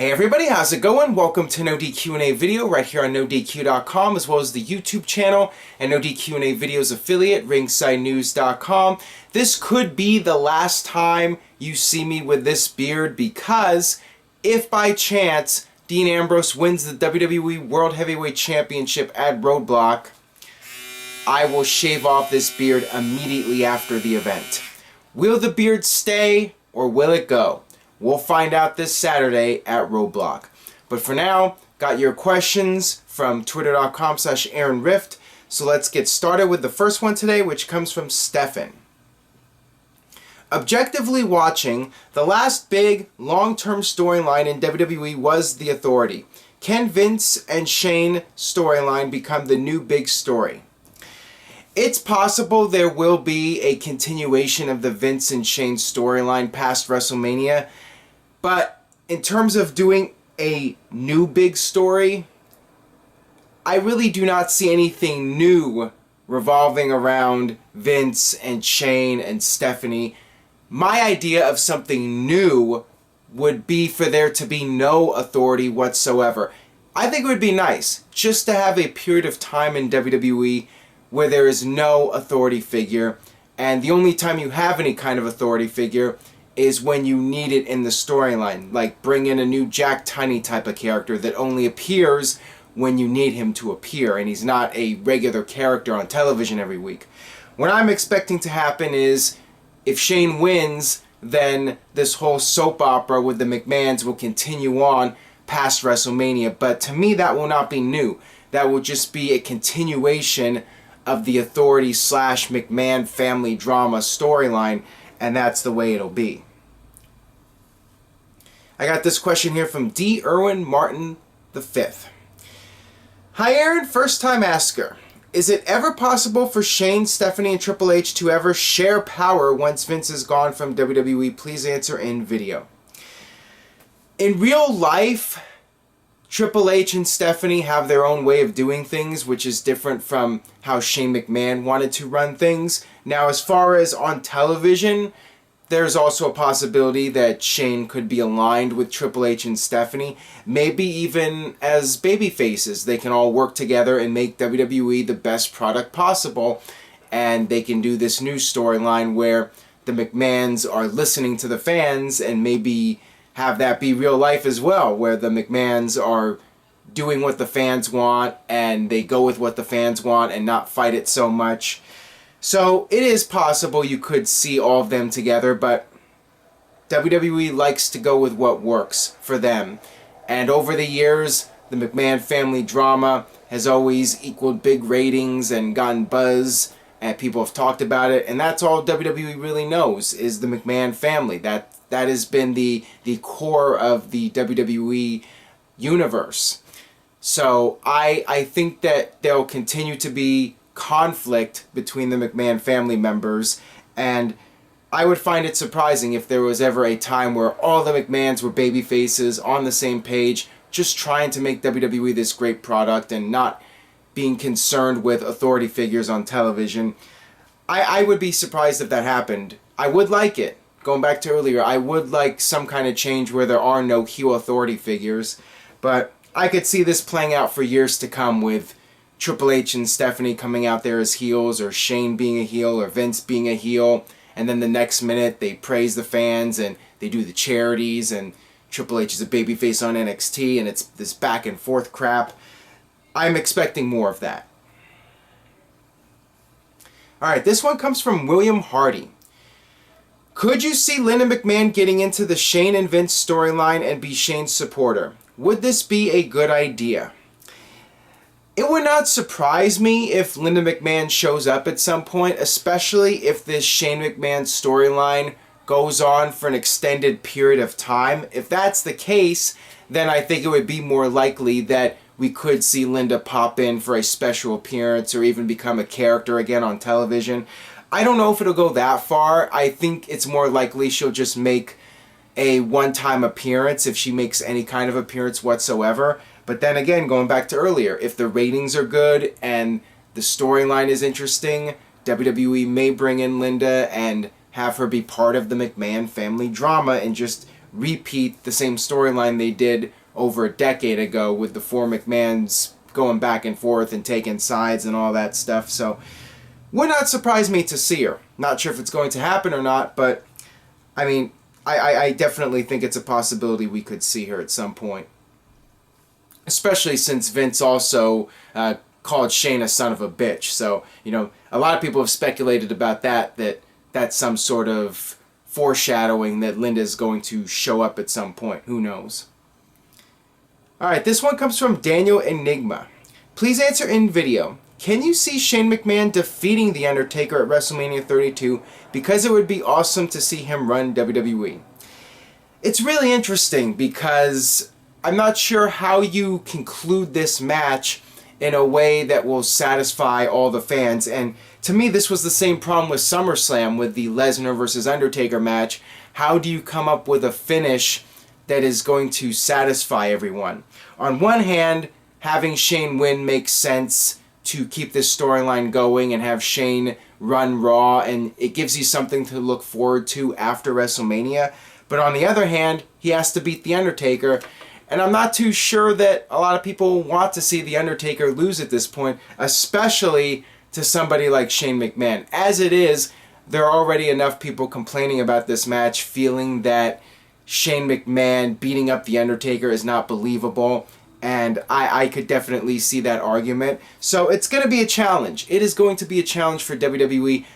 Hey everybody, how's it going? Welcome to NoDQ&A video right here on NoDQ.com, as well as the YouTube channel and NoDQ&A videos affiliate, RingsideNews.com. This could be the last time you see me with this beard, because if by chance Dean Ambrose wins the WWE World Heavyweight Championship at Roadblock, I will shave off this beard immediately after the event. Will the beard stay or will it go? We'll find out this Saturday at Roadblock. But for now, got your questions from twitter.com/AaronRift. So let's get started with the first one today, which comes from Stefan. Objectively watching, the last big long-term storyline in WWE was The Authority. Can Vince and Shane storyline become the new big story? It's possible there will be a continuation of the Vince and Shane storyline past WrestleMania, but in terms of doing a new big story, I really do not see anything new revolving around Vince and Shane and Stephanie. My idea of something new would be for there to be no authority whatsoever. I think it would be nice just to have a period of time in WWE where there is no authority figure, and the only time you have any kind of authority figure is when you need it in the storyline. Like bring in a new Jack Tunney type of character that only appears when you need him to appear, and he's not a regular character on television every week. What I'm expecting to happen is, if Shane wins, then this whole soap opera with the McMahons will continue on past WrestleMania. But to me, that will not be new. That will just be a continuation of the Authority / McMahon family drama storyline, and that's the way it'll be. I got this question here from D. Irwin Martin V. Hi Aaron, first time asker. Is it ever possible for Shane, Stephanie, and Triple H to ever share power once Vince is gone from WWE? Please answer in video. In real life, Triple H and Stephanie have their own way of doing things, which is different from how Shane McMahon wanted to run things. Now, as far as on television, there's also a possibility that Shane could be aligned with Triple H and Stephanie. Maybe even as baby faces, they can all work together and make WWE the best product possible. And they can do this new storyline where the McMahons are listening to the fans, and maybe have that be real life as well, where the McMahons are doing what the fans want and they go with what the fans want and not fight it so much. So it is possible you could see all of them together, but WWE likes to go with what works for them. And over the years, the McMahon family drama has always equaled big ratings and gotten buzz, and people have talked about it, and that's all WWE really knows, is the McMahon family. That has been the core of the WWE universe. So I think that there'll continue to be conflict between the McMahon family members, and I would find it surprising if there was ever a time where all the McMahons were baby faces on the same page, just trying to make WWE this great product and not being concerned with authority figures on television. I would be surprised if that happened. I would like it. Going back to earlier, I would like some kind of change where there are no heel authority figures, but I could see this playing out for years to come, with Triple H and Stephanie coming out there as heels, or Shane being a heel, or Vince being a heel, and then the next minute they praise the fans and they do the charities, and Triple H is a babyface on NXT, and it's this back and forth crap. I'm expecting more of that. Alright, this one comes from William Hardy. Could you see Linda McMahon getting into the Shane and Vince storyline and be Shane's supporter? Would this be a good idea? It would not surprise me if Linda McMahon shows up at some point, especially if this Shane McMahon storyline goes on for an extended period of time. If that's the case, then I think it would be more likely that we could see Linda pop in for a special appearance or even become a character again on television. I don't know if it'll go that far. I think it's more likely she'll just make a one-time appearance, if she makes any kind of appearance whatsoever. But then again, going back to earlier, if the ratings are good and the storyline is interesting, WWE may bring in Linda and have her be part of the McMahon family drama and just repeat the same storyline they did over a decade ago with the four McMahons going back and forth and taking sides and all that stuff. So would not surprise me to see her. Not sure if it's going to happen or not, but I mean, I definitely think it's a possibility we could see her at some point. Especially since Vince also called Shane a son of a bitch. So, you know, a lot of people have speculated about that's some sort of foreshadowing that Linda's going to show up at some point. Who knows? Alright, this one comes from Daniel Enigma. Please answer in video. Can you see Shane McMahon defeating The Undertaker at WrestleMania 32? Because it would be awesome to see him run WWE. It's really interesting because I'm not sure how you conclude this match in a way that will satisfy all the fans. And to me, this was the same problem with SummerSlam with the Lesnar versus Undertaker match. How do you come up with a finish that is going to satisfy everyone? On one hand, having Shane win makes sense to keep this storyline going and have Shane run Raw, and it gives you something to look forward to after WrestleMania. But on the other hand, he has to beat The Undertaker, and I'm not too sure that a lot of people want to see The Undertaker lose at this point, especially to somebody like Shane McMahon. As it is, there are already enough people complaining about this match, feeling that Shane McMahon beating up The Undertaker is not believable, and I could definitely see that argument. So it's going to be a challenge. It is going to be a challenge for WWE.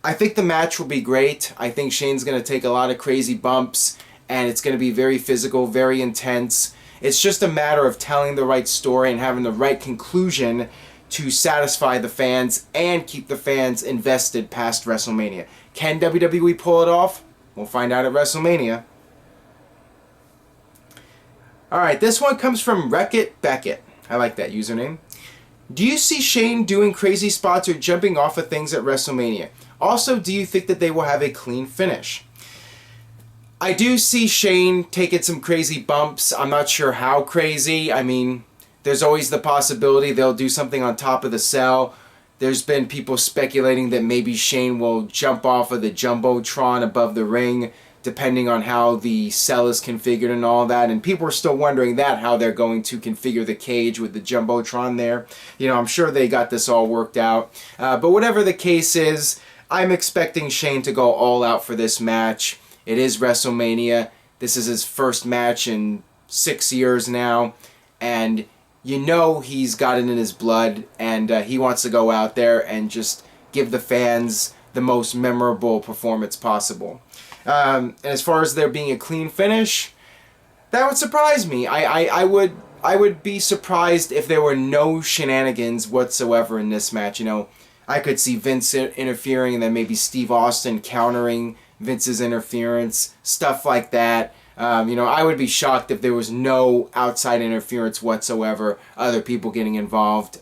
I think the match will be great. I think Shane's going to take a lot of crazy bumps, and it's going to be very physical, very intense. It's just a matter of telling the right story and having the right conclusion to satisfy the fans and keep the fans invested past WrestleMania. Can WWE pull it off? We'll find out at WrestleMania. Alright, this one comes from Wreck-It Beckett. I like that username. Do you see Shane doing crazy spots or jumping off of things at WrestleMania? Also, do you think that they will have a clean finish? I do see Shane taking some crazy bumps. I'm not sure how crazy. I mean, there's always the possibility they'll do something on top of the cell. There's been people speculating that maybe Shane will jump off of the Jumbotron above the ring, depending on how the cell is configured and all that. And people are still wondering how they're going to configure the cage with the Jumbotron there. You know, I'm sure they got this all worked out. But whatever the case is, I'm expecting Shane to go all out for this match. It is WrestleMania. This is his first match in 6 years now. And you know he's got it in his blood. And he wants to go out there and just give the fans the most memorable performance possible. And as far as there being a clean finish, that would surprise me. I would be surprised if there were no shenanigans whatsoever in this match. You know, I could see Vince interfering and then maybe Steve Austin countering Vince's interference, stuff like that. You know, I would be shocked if there was no outside interference whatsoever, other people getting involved.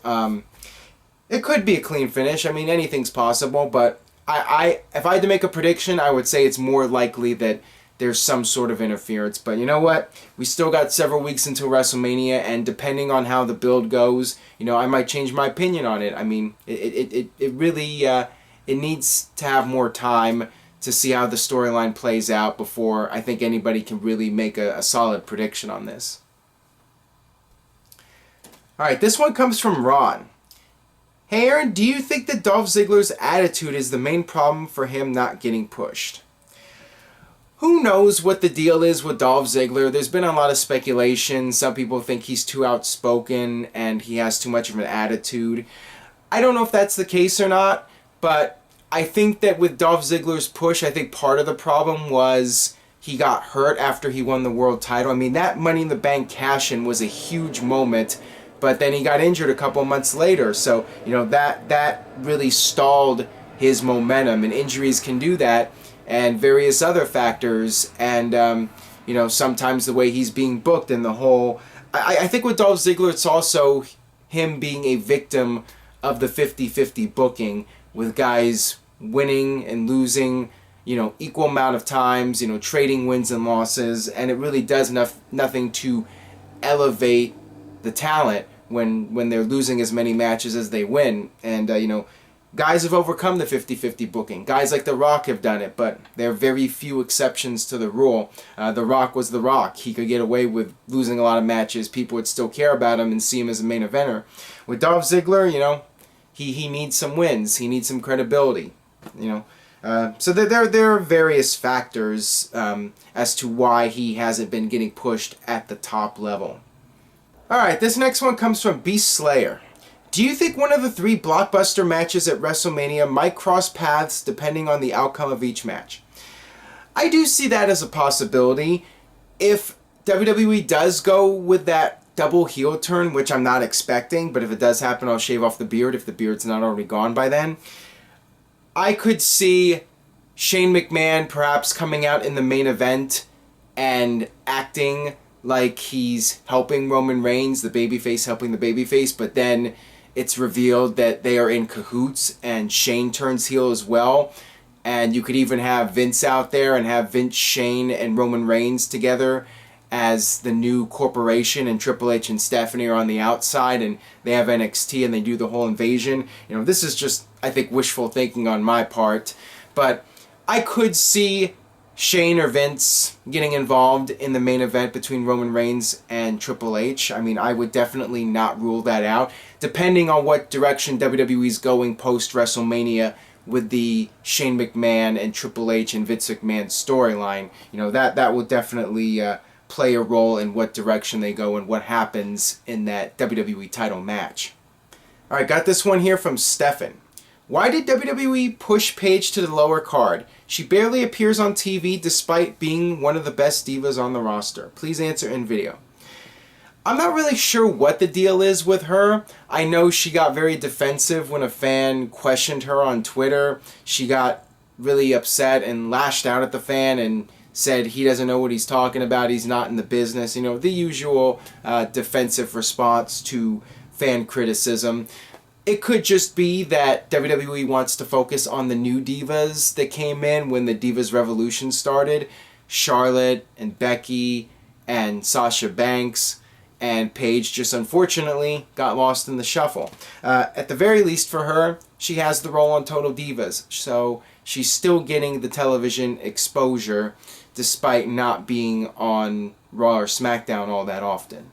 It could be a clean finish. I mean, anything's possible, but if I had to make a prediction, I would say it's more likely that there's some sort of interference. But you know what? We still got several weeks until WrestleMania, and depending on how the build goes, you know, I might change my opinion on it. I mean, it really it needs to have more time to see how the storyline plays out before I think anybody can really make a solid prediction on this. Alright, this one comes from Ron. Hey Aaron, do you think that Dolph Ziggler's attitude is the main problem for him not getting pushed? Who knows what the deal is with Dolph Ziggler? There's been a lot of speculation. Some people think he's too outspoken and he has too much of an attitude. I don't know if that's the case or not, but I think that with Dolph Ziggler's push, I think part of the problem was he got hurt after he won the world title. I mean, that Money in the Bank cash-in was a huge moment, but then he got injured a couple months later. So, you know, that really stalled his momentum, and injuries can do that, and various other factors, and, you know, sometimes the way he's being booked and the whole... I think with Dolph Ziggler, it's also him being a victim of the 50-50 booking, with guys winning and losing, you know, equal amount of times, you know, trading wins and losses, and it really does nothing to elevate the talent when they're losing as many matches as they win. And, you know, Guys have overcome the 50-50 booking. Guys like The Rock have done it, but there are very few exceptions to the rule. The Rock was The Rock. He could get away with losing a lot of matches. People would still care about him and see him as a main eventer. With Dolph Ziggler, you know, he needs some wins. He needs some credibility, you know. So there are various factors as to why he hasn't been getting pushed at the top level. Alright, this next one comes from Beast Slayer. Do you think one of the 3 blockbuster matches at WrestleMania might cross paths depending on the outcome of each match? I do see that as a possibility. If WWE does go with that double heel turn, which I'm not expecting, but if it does happen, I'll shave off the beard if the beard's not already gone by then. I could see Shane McMahon perhaps coming out in the main event and acting like he's helping Roman Reigns, the babyface helping the babyface, but then it's revealed that they are in cahoots and Shane turns heel as well. And you could even have Vince out there and have Vince, Shane, and Roman Reigns together as the new corporation, and Triple H and Stephanie are on the outside and they have NXT and they do the whole invasion. You know, this is just, I think, wishful thinking on my part. But I could see Shane or Vince getting involved in the main event between Roman Reigns and Triple H. I mean, I would definitely not rule that out. Depending on what direction WWE's going post-WrestleMania with the Shane McMahon and Triple H and Vince McMahon storyline, you know, that will definitely play a role in what direction they go and what happens in that WWE title match. Alright, got this one here from Stefan. Why did WWE push Paige to the lower card? She barely appears on TV despite being one of the best divas on the roster. Please answer in video. I'm not really sure what the deal is with her. I know she got very defensive when a fan questioned her on Twitter. She got really upset and lashed out at the fan and said he doesn't know what he's talking about, he's not in the business. You know, the usual defensive response to fan criticism. It could just be that WWE wants to focus on the new divas that came in when the Divas Revolution started. Charlotte and Becky and Sasha Banks, and Paige just unfortunately got lost in the shuffle. At the very least for her, she has the role on Total Divas, so she's still getting the television exposure despite not being on Raw or SmackDown all that often.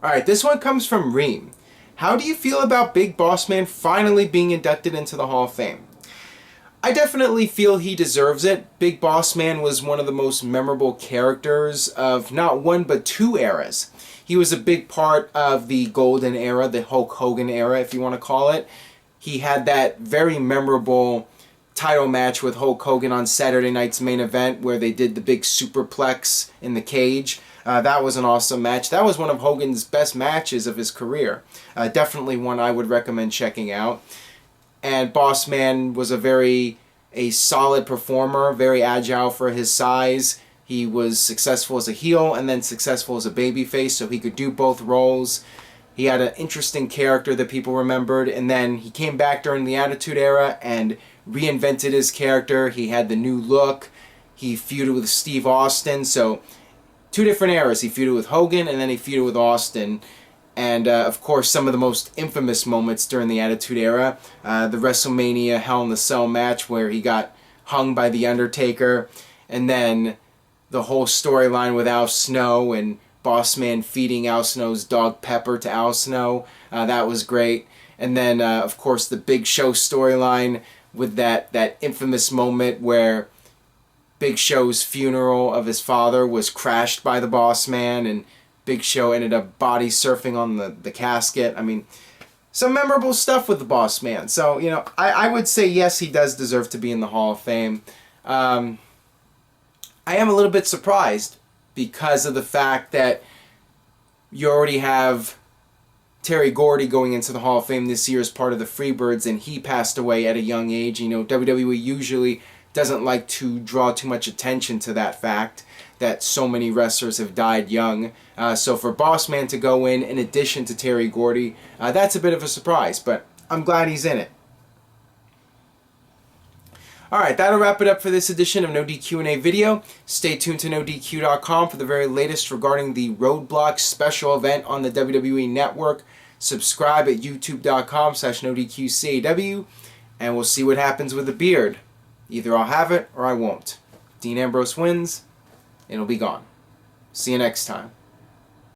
Alright, this one comes from Reem. How do you feel about Big Boss Man finally being inducted into the Hall of Fame? I definitely feel he deserves it. Big Boss Man was one of the most memorable characters of not one but 2 eras. He was a big part of the golden era, the Hulk Hogan era, if you want to call it. He had that very memorable title match with Hulk Hogan on Saturday night's main event where they did the big superplex in the cage. That was an awesome match. That was one of Hogan's best matches of his career. Definitely one I would recommend checking out. And Boss Man was a solid performer, very agile for his size. He was successful as a heel and then successful as a babyface, so he could do both roles. He had an interesting character that people remembered, and then he came back during the Attitude Era and reinvented his character. He had the new look. He feuded with Steve Austin, so 2 different eras. He feuded with Hogan and then he feuded with Austin. And of course, some of the most infamous moments during the Attitude Era, the WrestleMania Hell in the Cell match where he got hung by The Undertaker, and then the whole storyline with Al Snow and Boss Man feeding Al Snow's dog Pepper to Al Snow. That was great. And then, of course, the Big Show storyline with that infamous moment where Big Show's funeral of his father was crashed by the Boss Man, and Big Show ended up body surfing on the casket. I mean, some memorable stuff with the Boss Man. So, you know, I would say yes, he does deserve to be in the Hall of Fame. I am a little bit surprised because of the fact that you already have Terry Gordy going into the Hall of Fame this year as part of the Freebirds, and he passed away at a young age. You know, WWE usually doesn't like to draw too much attention to that fact that so many wrestlers have died young. So for Boss Man to go in addition to Terry Gordy, that's a bit of a surprise, but I'm glad he's in it. Alright, that'll wrap it up for this edition of NoDQ&A video. Stay tuned to NoDQ.com for the very latest regarding the Roadblock special event on the WWE Network. Subscribe at youtube.com/NoDQ&AV, and we'll see what happens with the beard. Either I'll have it or I won't. Dean Ambrose wins, and it'll be gone. See you next time.